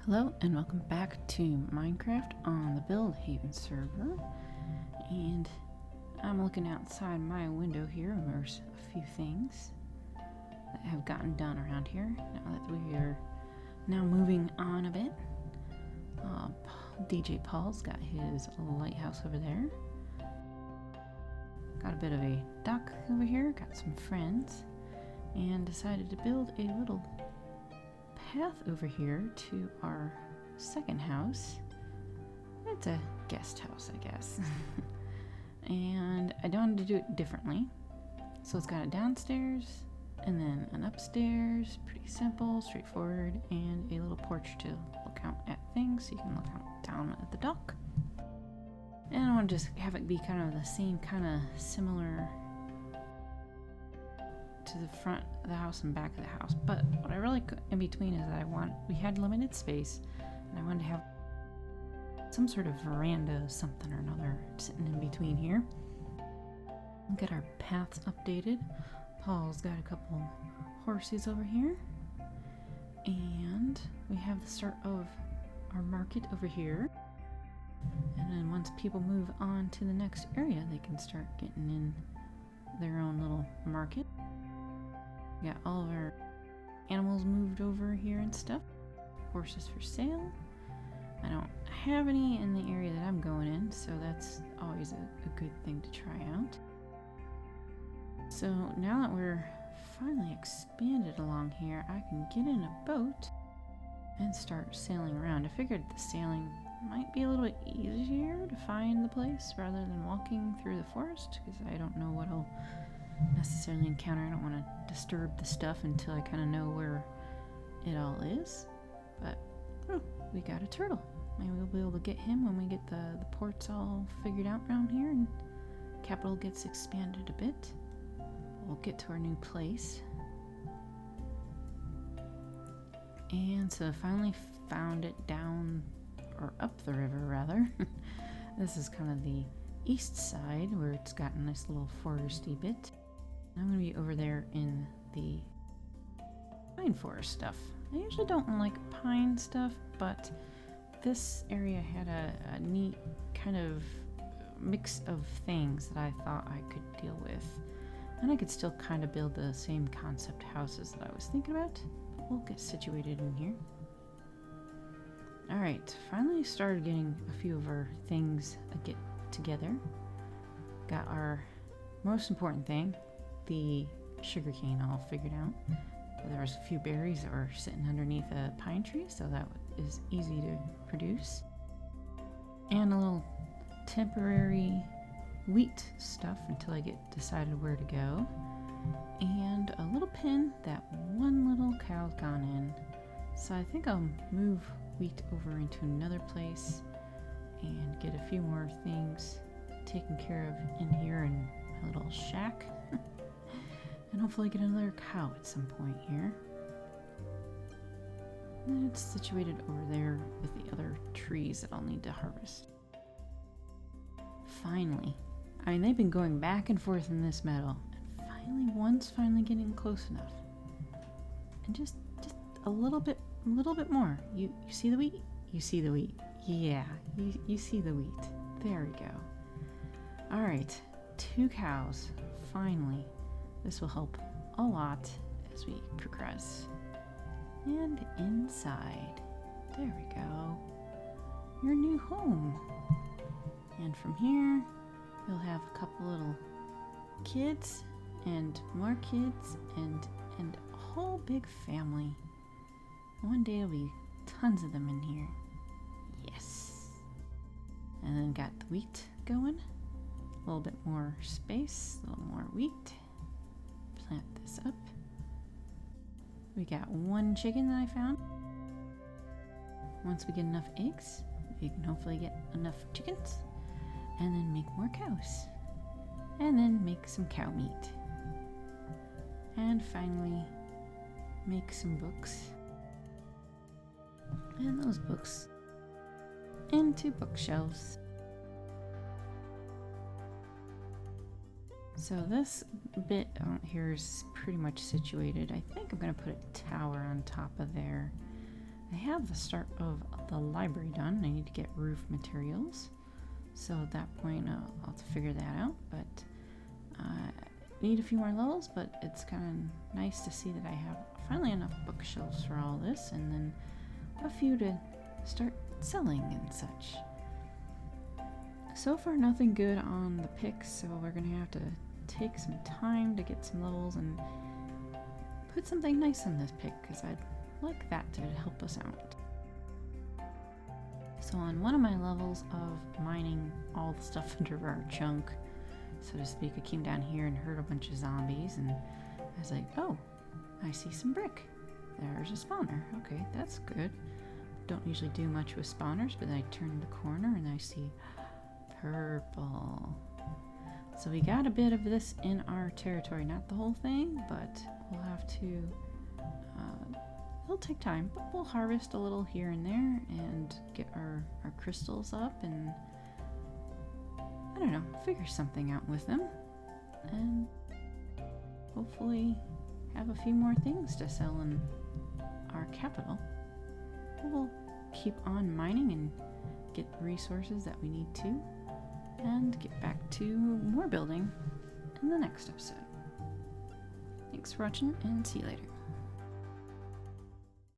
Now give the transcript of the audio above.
Hello and welcome back to Minecraft on the BuildHaven server, and I'm looking outside my window here and there's a few things that have gotten done around here now that we are now moving on a bit. DJ Paul's got his lighthouse over there, got a bit of a dock over here, got some friends, and decided to build a little path over here to our second house. It's a guest house, I guess. And I wanted to do it differently. So it's got a downstairs and then an upstairs, pretty simple, straightforward, and a little porch to look out at things so you can look out down at the dock. And I want to just have it be kind of the same, kind of similar to the front of the house and back of the house, but what I really in between is that we had limited space and I wanted to have some sort of veranda, something or another sitting in between here. We'll get our paths updated. Paul's got a couple horses over here, and we have the start of our market over here, and then once people move on to the next area they can start getting in their own little market. We got all of our animals moved over here and stuff. Horses for sale. I don't have any in the area that I'm going in, so that's always a good thing to try out. So now that we're finally expanded along here, I can get in a boat and start sailing around. I figured the sailing might be a little bit easier to find the place rather than walking through the forest, because I don't know what I'll necessarily encounter. I don't want to disturb the stuff until I kind of know where it all is. But we got a turtle. Maybe we'll be able to get him when we get the ports all figured out around here and capital gets expanded a bit. We'll get to our new place. And so I finally found it down, or up the river rather. This is kind of the east side where it's got a nice little foresty bit. I'm going to be over there in the pine forest stuff. I usually don't like pine stuff, but this area had a neat kind of mix of things that I thought I could deal with. And I could still kind of build the same concept houses that I was thinking about. But we'll get situated in here. Alright, finally started getting a few of our things together. Got our most important thing, the sugarcane, all figured out. There was a few berries that were sitting underneath a pine tree, so that is easy to produce. And a little temporary wheat stuff until I get decided where to go. And a little pen that one little cow's gone in. So I think I'll move wheat over into another place and get a few more things taken care of in here in my little shack. And hopefully get another cow at some point here. And then it's situated over there with the other trees that I'll need to harvest. Finally, I mean, they've been going back and forth in this meadow, and finally one's finally getting close enough. And just a little bit more. You see the wheat? You see the wheat. Yeah, you see the wheat. There we go. Alright, 2 cows, finally. This will help a lot as we progress. And inside, there we go, your new home. And from here, you'll have a couple little kids and more kids and a whole big family. One day there'll be tons of them in here. Yes. And then got the wheat going. A little bit more space, a little more wheat. Plant this up. We got 1 chicken that I found. Once we get enough eggs, we can hopefully get enough chickens and then make more cows and then make some cow meat and finally make some books and those books into bookshelves. So this bit here is pretty much situated. I think I'm going to put a tower on top of there I have the start of the library done. I need to get roof materials. So at that point, I'll have to figure that out. But I need a few more levels, but it's kind of nice to see that I have finally enough bookshelves for all this, and then a few to start selling and such. So far, nothing good on the picks, so we're going to have to take some time to get some levels and put something nice on this pick, because I'd like that to help us out. So on one of my levels of mining all the stuff under our chunk, so to speak, I came down here and heard a bunch of zombies, and I was like, oh, I see some brick. There's a spawner. Okay, that's good. Don't usually do much with spawners, but then I turn the corner and I see purple. So we got a bit of this in our territory. Not the whole thing, but we'll have to... it'll take time, but we'll harvest a little here and there and get our crystals up and, I don't know, figure something out with them. And hopefully have a few more things to sell in our capital. We'll keep on mining and get resources that we need to, and get back to more building in the next episode. Thanks for watching, and see you later.